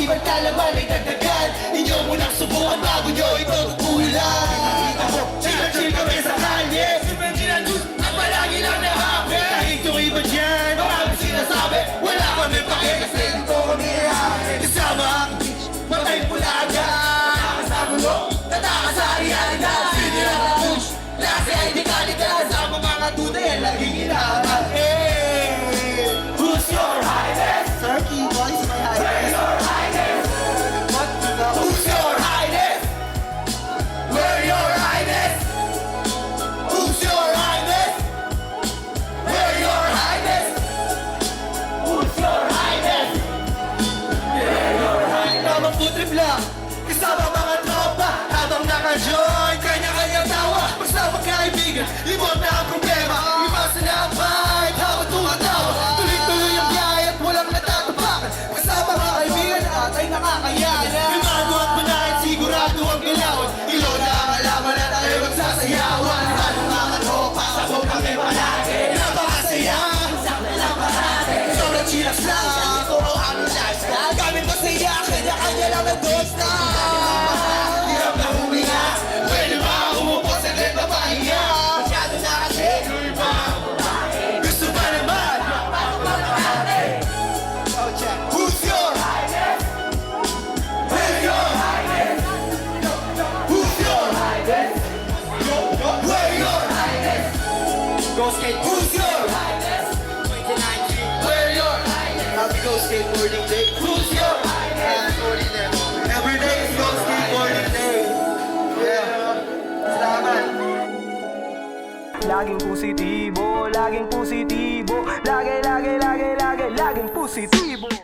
Di ba't kalaman ay dagdagan? Inyo munang subukan bago nyo ito tutulan. Chill kami sa kalye, super ginanus at palagi lang na happy. Kahit yung iba dyan, marami sinasabi, wala kami pake kasi dito kami happy. Kasama ang beach, matay pula agad. Nakasama mo, tataka sa realidad. Sino lang ang push, lasi ay di kalidad. Kasama mga duda yan, laging inaangat. Who's your highness? Sir, Kiboy, is my highness. Where's your highness? What the fuck? Who's your highness? Where your highness? Who's your highness? Where your highness? Who's your highness? Where your highness? Tamang food trip lang, kasama mga tropa. Habang naka-join, kanya-kanya tawa. Basta magkaibigan, limot na ang problema. Iwasan na ang vibe, habang tumatawa. Tuloy-tuloy ang biyahe at walang natatapakan. Kasama mga kaibigan at ay nakakayanan. Primado at manahin, sigurado ang galawan. Ilo na ang alaman na tayo magsasayawan. Anong mga tropa, sabog kami palagi. Napakasaya, sakla lang parati. Sobrang chillax lang, ito ang aming lifestyle. Gamit masaya, kanya-kanya lang na dosta. Hirap na huminga, pwede ba umupo sa ganda na pahinga? Masyado na kasi, gusto ba naman? Who's your highness? Where's your highness? Who's your highness? Where your highness? Go skate. Who's your highness? 2019. Where your highness? Happy Go Skateboarding Day. Who's your highness? Every day is Go Skateboarding Day. Yeah. Salamat. Laging positibo, laging positibo. Laging positibo.